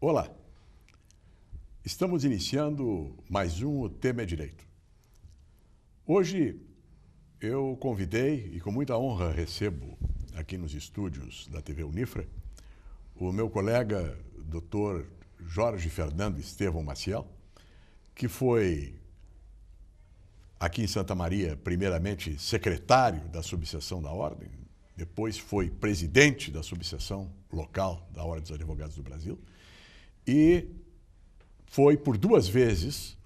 Olá, estamos iniciando mais um O Tema é Direito. Hoje eu convidei e com muita honra recebo aqui nos estúdios da TV Unifra o meu colega Dr. Jorge Fernando Estevão Maciel, que foi aqui em Santa Maria, primeiramente secretário da subseção da Ordem, depois foi presidente da subseção local da Ordem dos Advogados do Brasil e foi por 2 vezes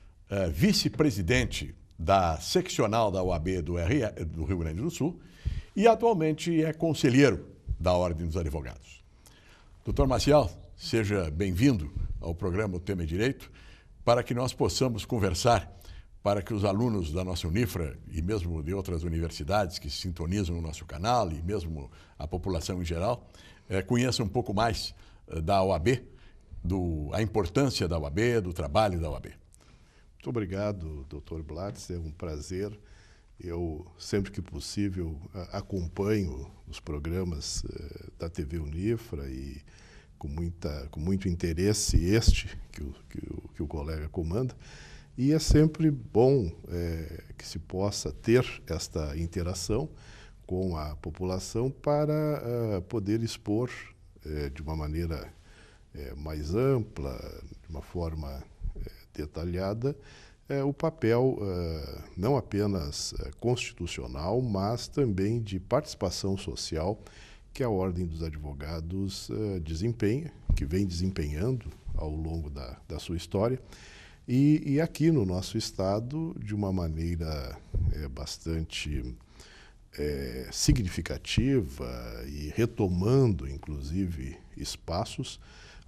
vice-presidente da seccional da OAB do Rio Grande do Sul e atualmente é conselheiro da Ordem dos Advogados. Dr. Maciel, seja bem-vindo ao programa O Tema é Direito, para que nós possamos conversar, para que os alunos da nossa Unifra e mesmo de outras universidades que sintonizam o nosso canal e mesmo a população em geral, conheçam um pouco mais da OAB, a importância da OAB, do trabalho da OAB. Muito obrigado, Dr. Blatz, é um prazer. Eu, sempre que possível, acompanho os programas da TV Unifra e com muito interesse que o colega comanda. E é sempre bom que se possa ter esta interação com a população para poder expor de uma maneira mais ampla, de uma forma detalhada, o papel não apenas constitucional, mas também de participação social que a Ordem dos Advogados desempenha, que vem desempenhando ao longo da sua história, e aqui no nosso estado, de uma maneira bastante significativa e retomando, inclusive, espaços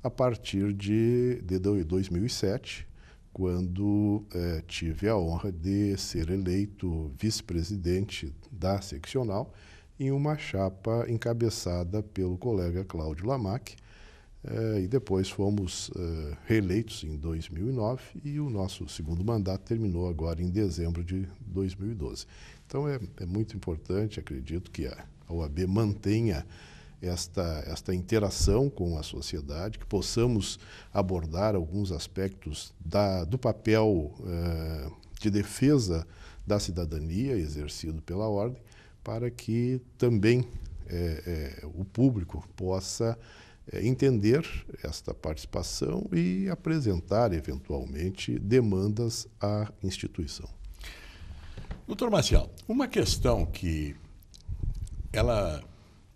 a partir de 2007, quando tive a honra de ser eleito vice-presidente da seccional em uma chapa encabeçada pelo colega Cláudio Lamac, e depois fomos reeleitos em 2009 e o nosso segundo mandato terminou agora em dezembro de 2012. Então é muito importante, acredito que a OAB mantenha esta interação com a sociedade, que possamos abordar alguns aspectos do papel de defesa da cidadania exercido pela Ordem, para que também o público possa entender esta participação e apresentar, eventualmente, demandas à instituição. Doutor Maciel, uma questão que ela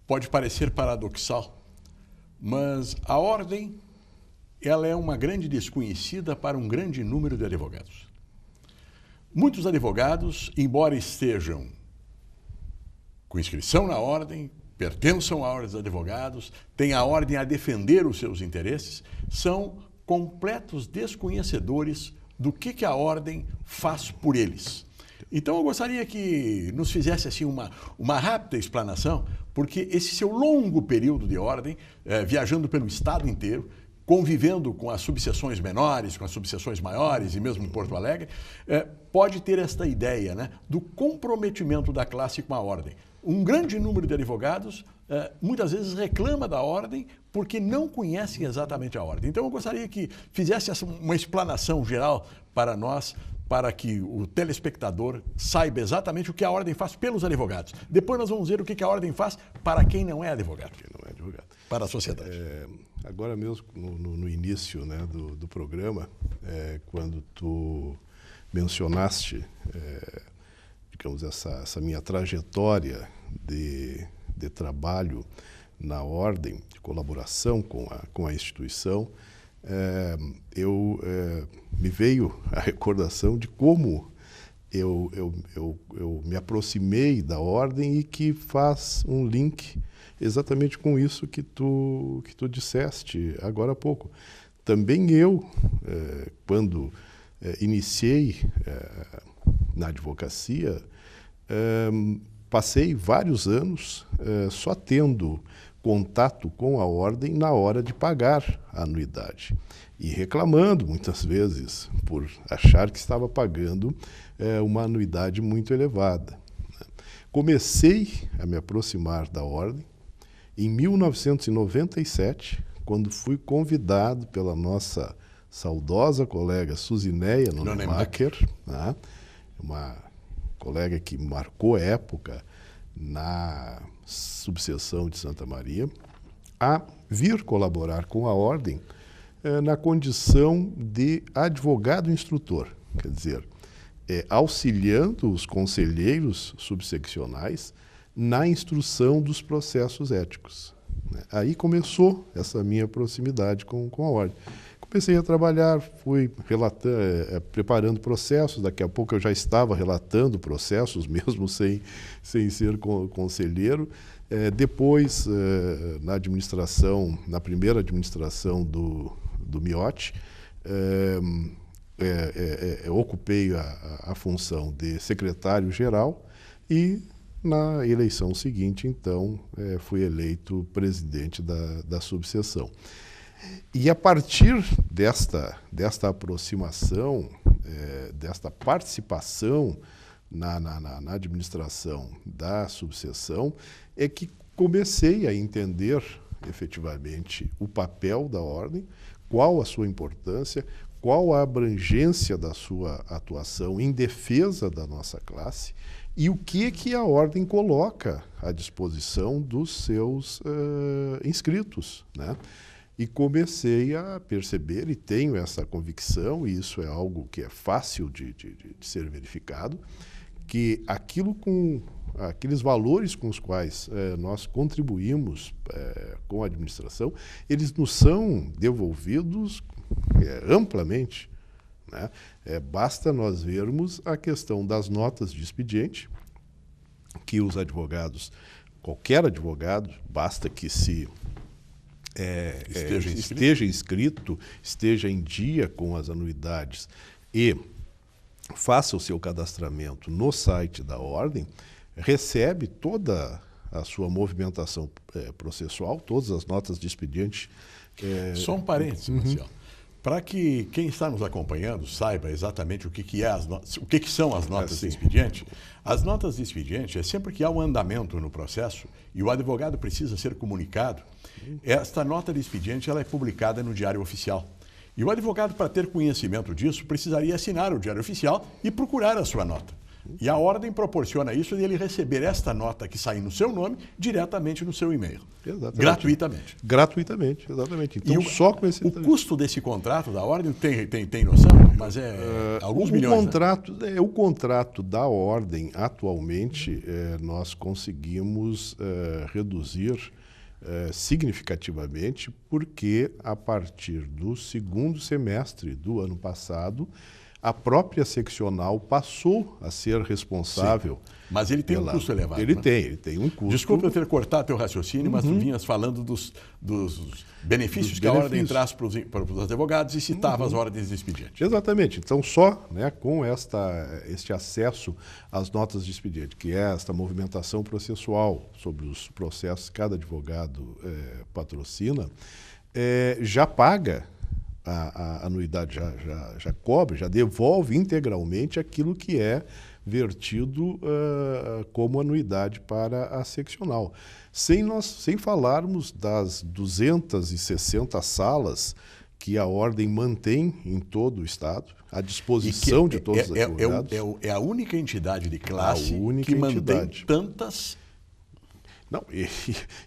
pode parecer paradoxal, mas a Ordem ela é uma grande desconhecida para um grande número de advogados. Muitos advogados, embora estejam com inscrição na Ordem, pertençam à Ordem dos Advogados, têm a Ordem a defender os seus interesses, são completos desconhecedores do que a Ordem faz por eles. Então eu gostaria que nos fizesse assim uma rápida explanação, porque esse seu longo período de Ordem, viajando pelo estado inteiro, convivendo com as subseções menores, com as subseções maiores e mesmo em Porto Alegre, pode ter esta ideia, né, do comprometimento da classe com a Ordem. Um grande número de advogados muitas vezes reclama da Ordem porque não conhecem exatamente a Ordem. Então eu gostaria que fizesse uma explanação geral para nós, para que o telespectador saiba exatamente o que a Ordem faz pelos advogados. Depois nós vamos ver o que a Ordem faz para quem não é advogado. Quem não é advogado. Para a sociedade. Agora mesmo, no início, né, do programa, quando tu mencionaste, digamos, essa minha trajetória de trabalho na Ordem, de colaboração com a instituição, me veio a recordação de como eu me aproximei da Ordem e que faz um link exatamente com isso que tu disseste agora há pouco. Também eu, quando iniciei na advocacia, passei vários anos só tendo contato com a Ordem na hora de pagar a anuidade e reclamando muitas vezes por achar que estava pagando uma anuidade muito elevada. Comecei a me aproximar da Ordem em 1997, quando fui convidado pela nossa saudosa colega Suzineia Nonemacher, né? Uma colega que marcou época na subseção de Santa Maria, a vir colaborar com a Ordem na condição de advogado instrutor, quer dizer, auxiliando os conselheiros subseccionais na instrução dos processos éticos. Aí começou essa minha proximidade com a Ordem. Comecei a trabalhar, fui preparando processos, daqui a pouco eu já estava relatando processos, mesmo sem ser conselheiro. Depois, na administração, na primeira administração do Miotti, ocupei a função de secretário-geral e, na eleição seguinte, então, fui eleito presidente da subseção. E a partir desta aproximação, desta participação na administração da subseção, é que comecei a entender efetivamente o papel da Ordem, qual a sua importância, qual a abrangência da sua atuação em defesa da nossa classe e o que a Ordem coloca à disposição dos seus inscritos, né? E comecei a perceber, e tenho essa convicção, e isso é algo que é fácil de ser verificado, que aqueles valores com os quais nós contribuímos com a administração, eles nos são devolvidos amplamente, né? Basta nós vermos a questão das notas de expediente, que os advogados, qualquer advogado, basta que esteja inscrito, esteja em dia com as anuidades e faça o seu cadastramento no site da Ordem, recebe toda a sua movimentação processual, todas as notas de expediente. Só um parênteses, Marcelo. Para que quem está nos acompanhando saiba exatamente o que são as notas de expediente, as notas de expediente é sempre que há um andamento no processo e o advogado precisa ser comunicado. Esta nota de expediente ela é publicada no Diário Oficial. E o advogado, para ter conhecimento disso, precisaria assinar o Diário Oficial e procurar a sua nota. E a Ordem proporciona isso de ele receber esta nota que sai no seu nome diretamente no seu e-mail. Exatamente. Gratuitamente. Gratuitamente, exatamente. Então, só com esse... O custo desse contrato da Ordem tem noção? Mas alguns milhões. O contrato da Ordem, atualmente, nós conseguimos reduzir significativamente, porque a partir do segundo semestre do ano passado, a própria seccional passou a ser responsável. Sim, mas ele tem um custo elevado. Ele tem um custo. Desculpa eu ter cortado teu raciocínio, mas tu vinhas falando dos benefícios que a Ordem traz para os advogados e citava as ordens de expediente. Exatamente. Então, só com este acesso às notas de expediente, que é esta movimentação processual sobre os processos que cada advogado patrocina, já paga a anuidade, já cobre, já devolve integralmente aquilo que é vertido como anuidade para a seccional. Sem falarmos das 260 salas que a Ordem mantém em todo o Estado, à disposição de todos os advogados. É a única entidade de classe que mantém tantas... Não, e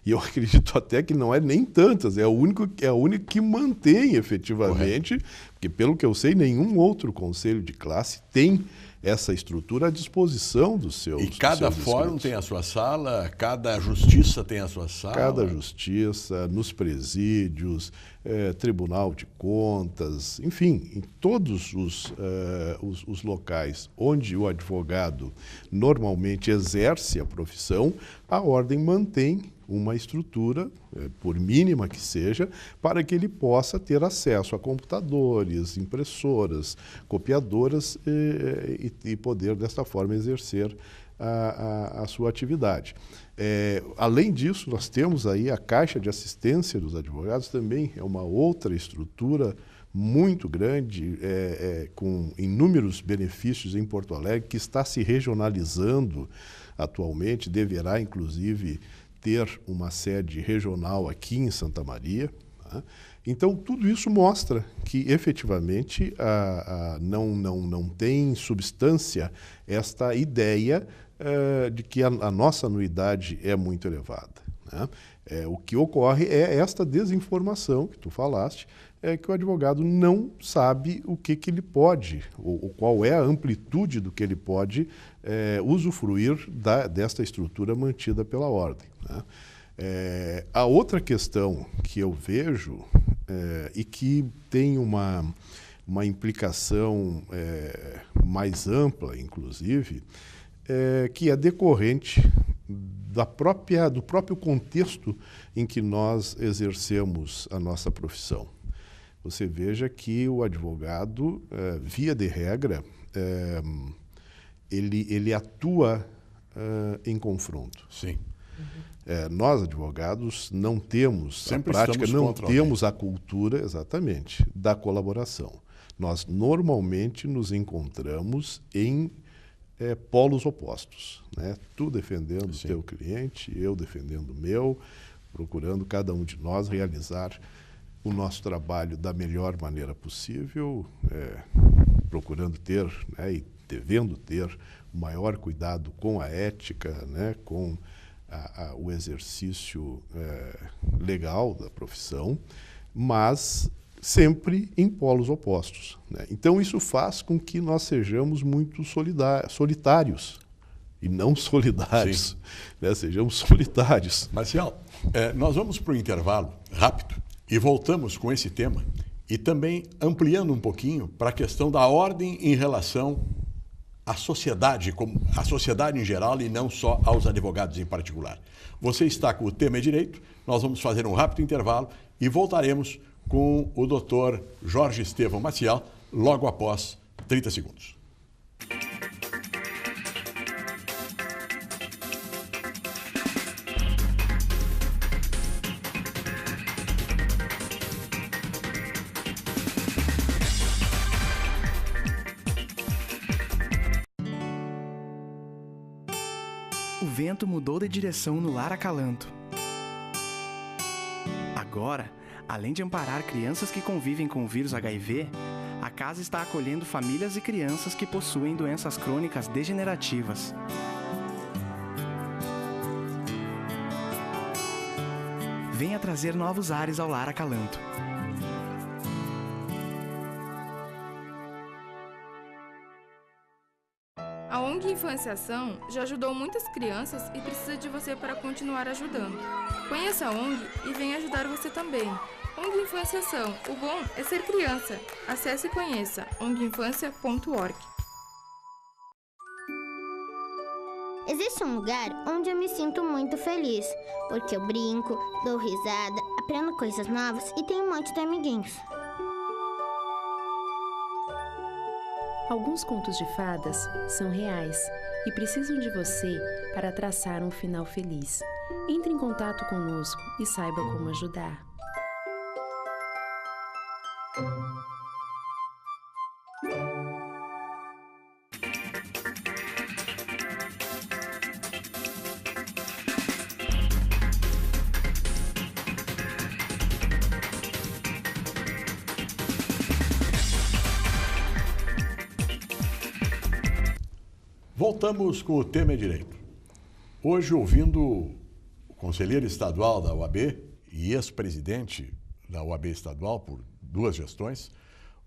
eu acredito até que não é nem tantas, é a única que mantém efetivamente, porque pelo que eu sei, nenhum outro conselho de classe tem essa estrutura à disposição dos seus inscritos. E cada fórum tem a sua sala, cada justiça tem a sua sala? Cada justiça, nos presídios, Tribunal de Contas, enfim, em todos os locais onde o advogado normalmente exerce a profissão, a Ordem mantém uma estrutura, por mínima que seja, para que ele possa ter acesso a computadores, impressoras, copiadoras e poder, desta forma, exercer a sua atividade. Além disso, nós temos aí a Caixa de Assistência dos Advogados, também é uma outra estrutura muito grande, com inúmeros benefícios em Porto Alegre, que está se regionalizando atualmente, deverá, inclusive, ter uma sede regional aqui em Santa Maria. Né? Então, tudo isso mostra que, efetivamente, não tem substância esta ideia de que a nossa anuidade é muito elevada. Né? O que ocorre é esta desinformação que tu falaste, que o advogado não sabe o que ele pode, ou qual é a amplitude do que ele pode usufruir desta estrutura mantida pela ordem. Né? A outra questão que eu vejo e que tem uma implicação mais ampla, inclusive, que é decorrente do próprio contexto em que nós exercemos a nossa profissão. Você veja que o advogado, via de regra, ele atua em confronto. Sim. Nós, advogados, não temos Sempre a prática, não temos alguém. a cultura, exatamente, da colaboração. Nós normalmente nos encontramos em polos opostos, né? Tu defendendo o teu cliente, eu defendendo o meu, procurando cada um de nós realizar o nosso trabalho da melhor maneira possível, procurando ter, né, e devendo ter o maior cuidado com a ética, né, com o exercício legal da profissão, mas sempre em polos opostos. Né? Então, isso faz com que nós sejamos muito solitários e não solidários. Né? Sejamos solitários. Marcial, nós vamos para o intervalo rápido e voltamos com esse tema e também ampliando um pouquinho para a questão da ordem em relação à sociedade, a sociedade em geral e não só aos advogados em particular. Você está com o tema Direito, nós vamos fazer um rápido intervalo e voltaremos com o Dr. Jorge Estevão Maciel, logo após 30 segundos. O vento mudou de direção no Lar Acalanto. Agora, além de amparar crianças que convivem com o vírus HIV, a casa está acolhendo famílias e crianças que possuem doenças crônicas degenerativas. Venha trazer novos ares ao Lar Acalanto. A ONG Infância Ação já ajudou muitas crianças e precisa de você para continuar ajudando. Conheça a ONG e venha ajudar você também. ONG Infância Ação, o bom é ser criança. Acesse e conheça onginfancia.org. Existe um lugar onde eu me sinto muito feliz, porque eu brinco, dou risada, aprendo coisas novas e tenho um monte de amiguinhos. Alguns contos de fadas são reais e precisam de você para traçar um final feliz. Entre em contato conosco e saiba como ajudar. Voltamos com o tema Direito. Hoje, ouvindo o conselheiro estadual da UAB e ex-presidente da UAB estadual por 2 gestões,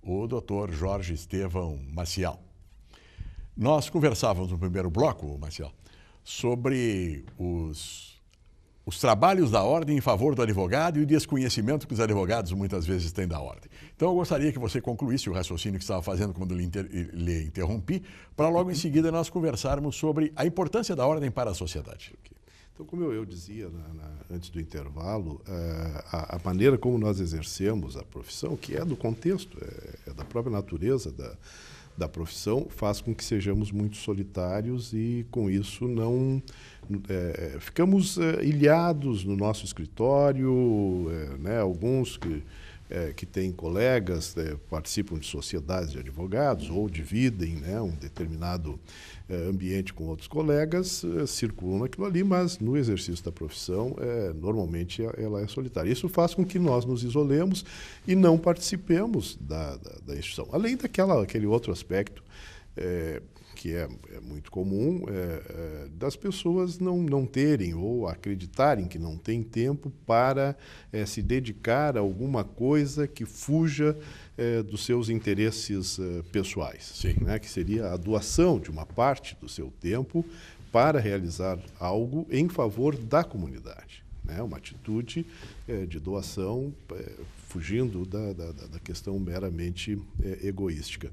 o Dr. Jorge Estevão Maciel. Nós conversávamos no primeiro bloco, Maciel, sobre os trabalhos da ordem em favor do advogado e o desconhecimento que os advogados muitas vezes têm da ordem. Então, eu gostaria que você concluísse o raciocínio que estava fazendo quando lhe interrompi, para logo em seguida nós conversarmos sobre a importância da ordem para a sociedade. Então, como eu dizia antes do intervalo, a maneira como nós exercemos a profissão, que é do contexto, é da própria natureza da profissão, faz com que sejamos muito solitários e, com isso, não ficamos ilhados no nosso escritório, né, alguns que que têm colegas, participam de sociedades de advogados ou dividem, né, um determinado ambiente com outros colegas, circulam naquilo ali, mas no exercício da profissão, normalmente ela é solitária. Isso faz com que nós nos isolemos e não participemos da instituição. Além daquele outro aspecto que é muito comum, das pessoas não terem ou acreditarem que não tem tempo para se dedicar a alguma coisa que fuja dos seus interesses pessoais, né? Que seria a doação de uma parte do seu tempo para realizar algo em favor da comunidade, né? Uma atitude de doação, fugindo da questão meramente egoística.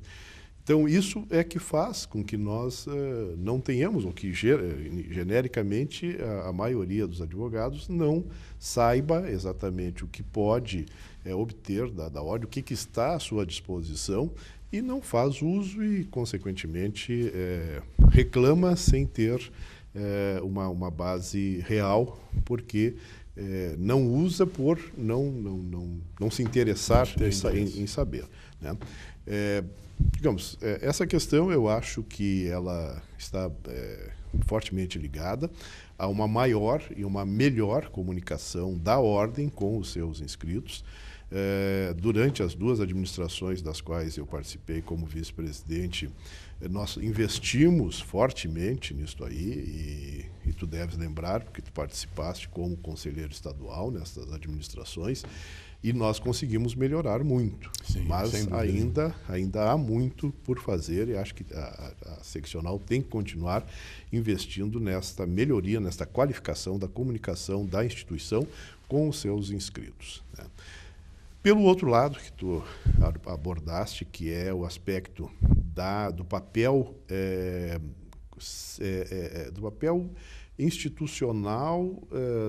Então, isso é que faz com que nós não tenhamos, ou que genericamente a maioria dos advogados não saiba exatamente o que pode obter da ordem, o que está à sua disposição, e não faz uso e, consequentemente, reclama sem ter uma base real, porque não usa por não se interessar em saber, né? Digamos, essa questão eu acho que ela está fortemente ligada a uma maior e uma melhor comunicação da ordem com os seus inscritos. Durante as 2 administrações das quais eu participei como vice-presidente, nós investimos fortemente nisso aí, e tu deves lembrar, porque tu participaste como conselheiro estadual nessas administrações, e nós conseguimos melhorar muito. Sim, mas ainda há muito por fazer, e acho que a seccional tem que continuar investindo nesta melhoria, nesta qualificação da comunicação da instituição com os seus inscritos, né? Pelo outro lado, que tu abordaste, que é o aspecto do papel institucional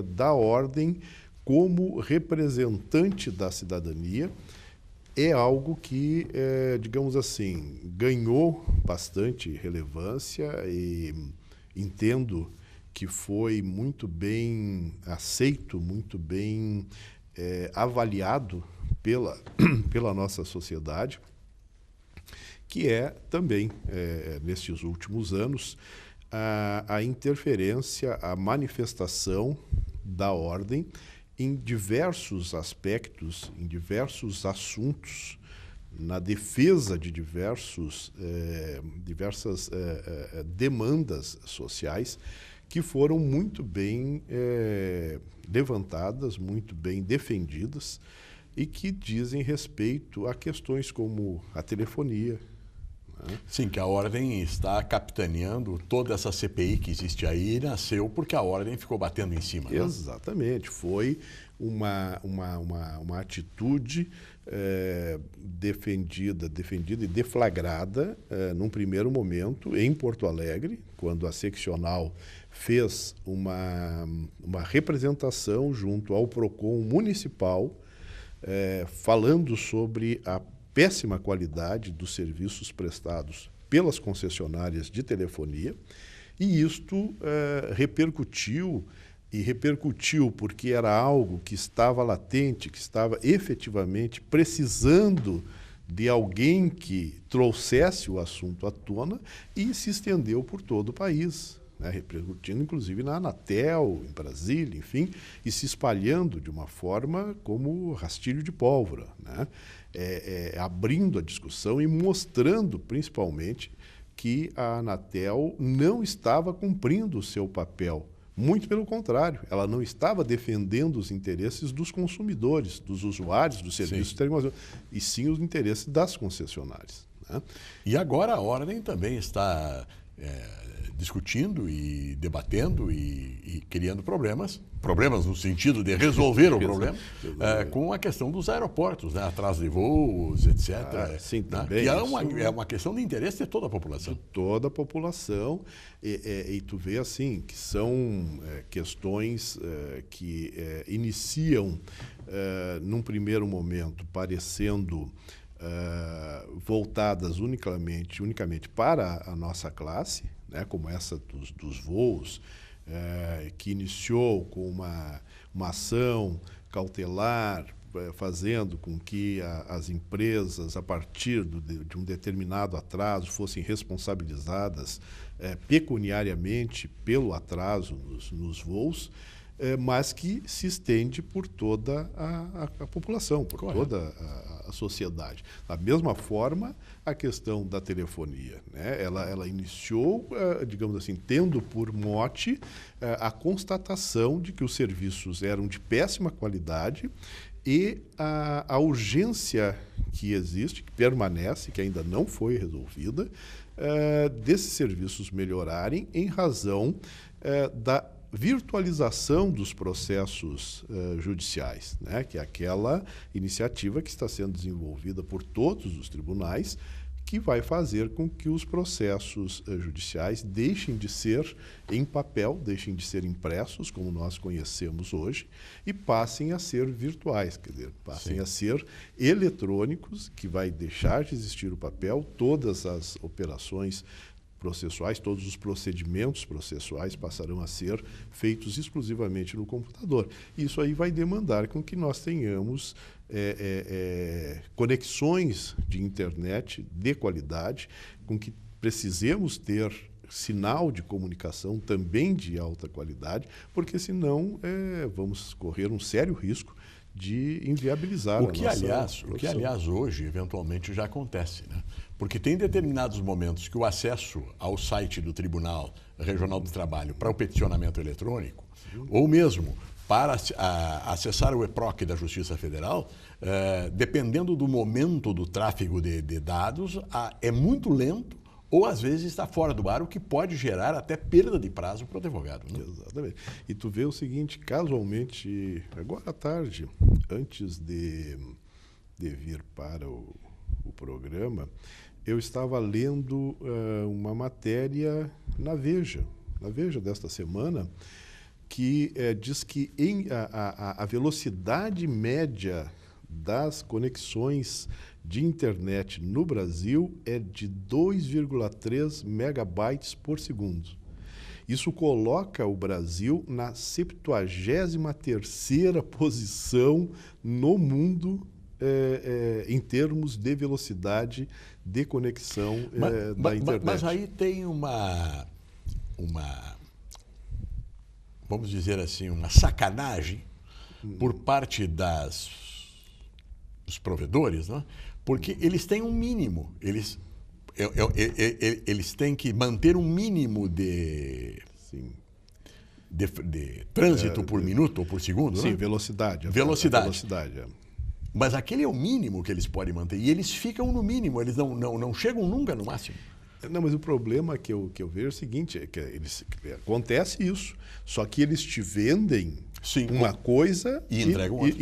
da ordem como representante da cidadania, é algo que, digamos assim, ganhou bastante relevância, e entendo que foi muito bem aceito, muito bem avaliado pela nossa sociedade, que é também, nestes últimos anos, a interferência, a manifestação da ordem em diversos aspectos, em diversos assuntos, na defesa de diversas demandas sociais que foram muito bem levantadas, muito bem defendidas, e que dizem respeito a questões como a telefonia, né? Sim, que a Ordem está capitaneando toda essa CPI que existe aí, e nasceu porque a Ordem ficou batendo em cima, né? Exatamente, foi uma atitude defendida e deflagrada num primeiro momento em Porto Alegre, quando a seccional fez uma representação junto ao PROCON municipal, falando sobre a péssima qualidade dos serviços prestados pelas concessionárias de telefonia, e isto repercutiu porque era algo que estava latente, que estava efetivamente precisando de alguém que trouxesse o assunto à tona, e se estendeu por todo o país, né, repercutindo inclusive na Anatel, em Brasília, enfim, e se espalhando de uma forma como rastilho de pólvora, né? Abrindo a discussão e mostrando, principalmente, que a Anatel não estava cumprindo o seu papel. Muito pelo contrário, ela não estava defendendo os interesses dos consumidores, dos usuários dos serviços de telecomunicação, e sim os interesses das concessionárias, né? E agora a Ordem também está discutindo e debatendo e criando problemas no sentido de resolver o problema, com a questão dos aeroportos, né? Atraso de voos, etc. Sim, né? também. Que é uma questão de interesse de toda a população. De toda a população, e tu vê assim, que são questões que iniciam, num primeiro momento, parecendo voltadas unicamente para a nossa classe, né, como essa dos voos, que iniciou com uma ação cautelar fazendo com que as empresas, a partir de um determinado atraso, fossem responsabilizadas pecuniariamente pelo atraso nos voos, mas que se estende por toda a população, por toda a sociedade. Da mesma forma, a questão da telefonia, né? Ela iniciou, digamos assim, tendo por mote a constatação de que os serviços eram de péssima qualidade e a urgência que existe, que permanece, que ainda não foi resolvida, desses serviços melhorarem em razão da virtualização dos processos judiciais, né? Que é aquela iniciativa que está sendo desenvolvida por todos os tribunais, que vai fazer com que os processos judiciais deixem de ser em papel, deixem de ser impressos, como nós conhecemos hoje, e passem a ser virtuais, quer dizer, passem a ser eletrônicos, que vai deixar de existir o papel, todas as operações processuais, todos os procedimentos processuais passarão a ser feitos exclusivamente no computador. Isso aí vai demandar com que nós tenhamos conexões de internet de qualidade, com que precisemos ter sinal de comunicação também de alta qualidade, porque senão vamos correr um sério risco de inviabilizar o que, aliás, hoje, eventualmente, já acontece, né? Porque tem determinados momentos que o acesso ao site do Tribunal Regional do Trabalho para o peticionamento eletrônico, ou mesmo para acessar o EPROC da Justiça Federal, dependendo do momento do tráfego de dados, é muito lento, ou às vezes está fora do ar, o que pode gerar até perda de prazo para o advogado, né? Exatamente. E tu vê o seguinte, casualmente, agora à tarde, antes de vir para o programa, eu estava lendo uma matéria na Veja desta semana, que diz que a velocidade média das conexões de internet no Brasil é de 2,3 megabytes por segundo. Isso coloca o Brasil na 73ª posição no mundo em termos de velocidade de conexão da internet. Mas aí tem uma, vamos dizer assim, uma sacanagem por parte dos provedores, né? Porque eles têm um mínimo, eles têm que manter um mínimo de trânsito por minuto ou por segundo, sim, né? Velocidade. Velocidade. Mas aquele é o mínimo que eles podem manter. E eles ficam no mínimo, eles não chegam nunca no máximo. Não, mas o problema que eu vejo é o seguinte, é que acontece isso, só que eles te vendem uma coisa e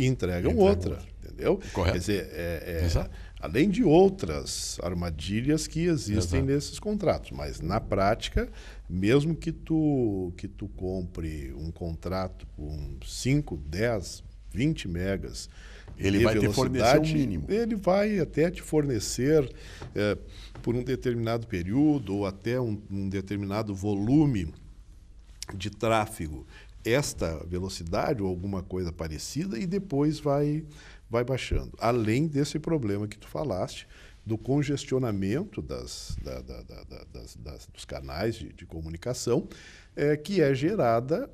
entregam outra. Entendeu? Correto. Quer dizer, além de outras armadilhas que existem nesses contratos. Mas, na prática, mesmo que tu compre um contrato com 5, 10, 20 megas, ele vai te fornecer o mínimo. Ele vai até te fornecer, por um determinado período ou até um determinado volume de tráfego, esta velocidade ou alguma coisa parecida, e depois vai baixando. Além desse problema que tu falaste, do congestionamento dos canais de comunicação, que é gerada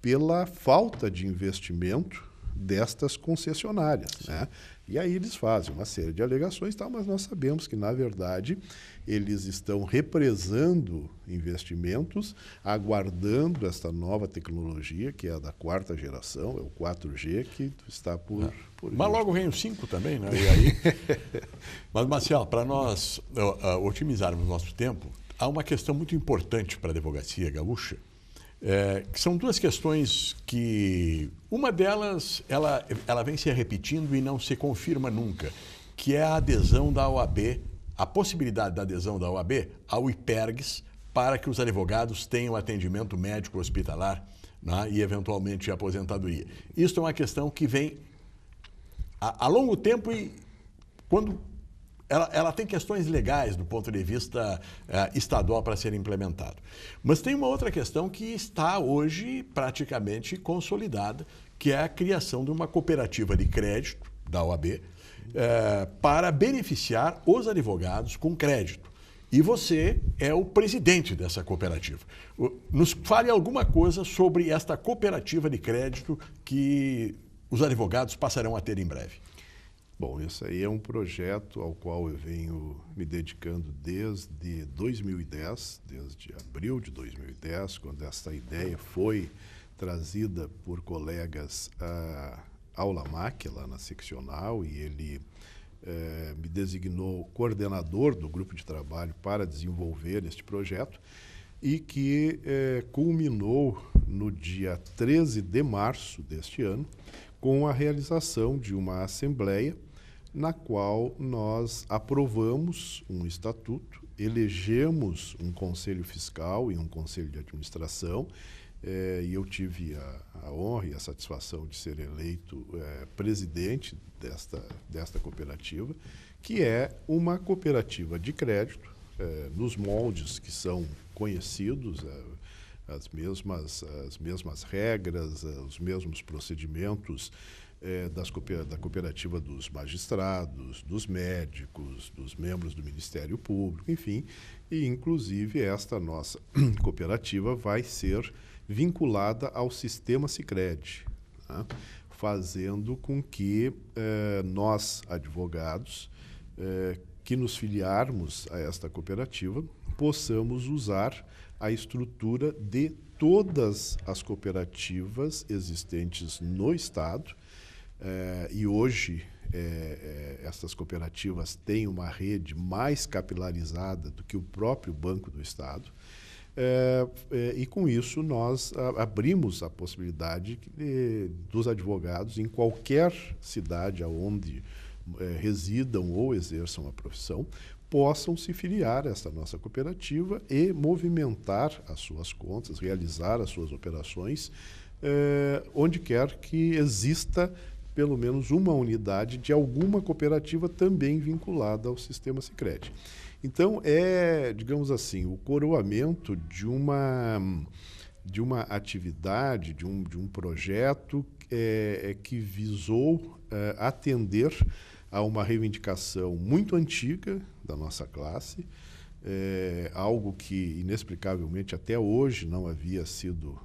pela falta de investimento destas concessionárias, né? E aí eles fazem uma série de alegações, mas nós sabemos que, na verdade, eles estão represando investimentos, aguardando esta nova tecnologia, que é a da 4ª geração, é o 4G, que está por mas logo vem o 5 também, né? E aí... Mas, Marcial, para nós otimizarmos nosso tempo, há uma questão muito importante para a advocacia gaúcha, que são duas questões que... Uma delas, ela vem se repetindo e não se confirma nunca, que é a adesão da OAB, a possibilidade da adesão da OAB ao IPERGS para que os advogados tenham atendimento médico hospitalar, né, e, eventualmente, a aposentadoria. Isso é uma questão que vem a longo tempo e quando... Ela tem questões legais do ponto de vista estadual para ser implementado. Mas tem uma outra questão que está hoje praticamente consolidada, que é a criação de uma cooperativa de crédito da OAB para beneficiar os advogados com crédito. E você é o presidente dessa cooperativa. Nos fale alguma coisa sobre esta cooperativa de crédito que os advogados passarão a ter em breve. Bom, esse aí é um projeto ao qual eu venho me dedicando desde 2010, desde abril de 2010, quando essa ideia foi trazida por colegas ao LAMAC, lá na seccional, e ele me designou coordenador do grupo de trabalho para desenvolver este projeto, e que culminou no dia 13 de março deste ano, com a realização de uma assembleia na qual nós aprovamos um estatuto, elegemos um conselho fiscal e um conselho de administração, e eu tive a honra e a satisfação de ser eleito presidente desta cooperativa, que é uma cooperativa de crédito, nos moldes que são conhecidos, as mesmas regras, os mesmos procedimentos da cooperativa dos magistrados, dos médicos, dos membros do Ministério Público, enfim, e inclusive esta nossa cooperativa vai ser vinculada ao sistema Sicredi, né? Fazendo com que nós, advogados, que nos filiarmos a esta cooperativa, possamos usar a estrutura de todas as cooperativas existentes no Estado. E hoje, essas cooperativas têm uma rede mais capilarizada do que o próprio Banco do Estado. E com isso nós abrimos a possibilidade dos advogados em qualquer cidade onde residam ou exerçam a profissão, possam se filiar a esta nossa cooperativa e movimentar as suas contas, realizar as suas operações, onde quer que exista pelo menos uma unidade de alguma cooperativa também vinculada ao sistema Sicredi. Então, digamos assim, o coroamento de uma atividade, de um projeto que visou atender a uma reivindicação muito antiga da nossa classe, algo que inexplicavelmente até hoje não havia sido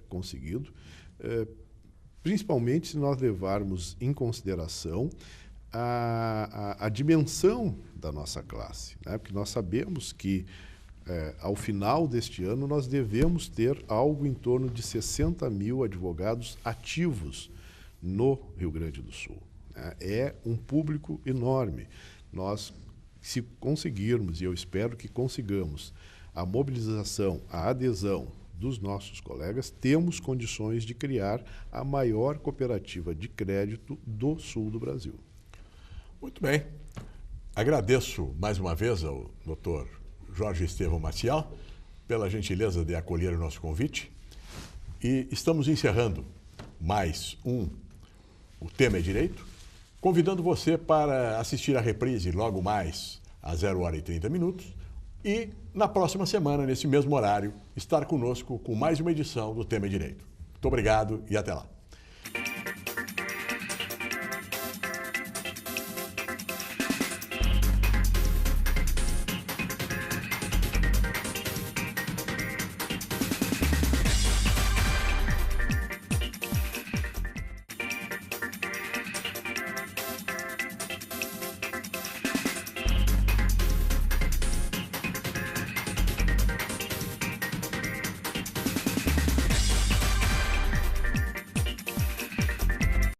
conseguido, principalmente se nós levarmos em consideração a dimensão da nossa classe, né? Porque nós sabemos que ao final deste ano nós devemos ter algo em torno de 60 mil advogados ativos no Rio Grande do Sul. É um público enorme. Nós, se conseguirmos, e eu espero que consigamos, a mobilização, a adesão dos nossos colegas, temos condições de criar a maior cooperativa de crédito do sul do Brasil. Muito bem. Agradeço mais uma vez ao Dr. Jorge Estevão Maciel pela gentileza de acolher o nosso convite. E estamos encerrando mais O Tema é Direito, convidando você para assistir a reprise logo mais às 0h30 e na próxima semana, nesse mesmo horário, estar conosco com mais uma edição do Tema é Direito. Muito obrigado e até lá.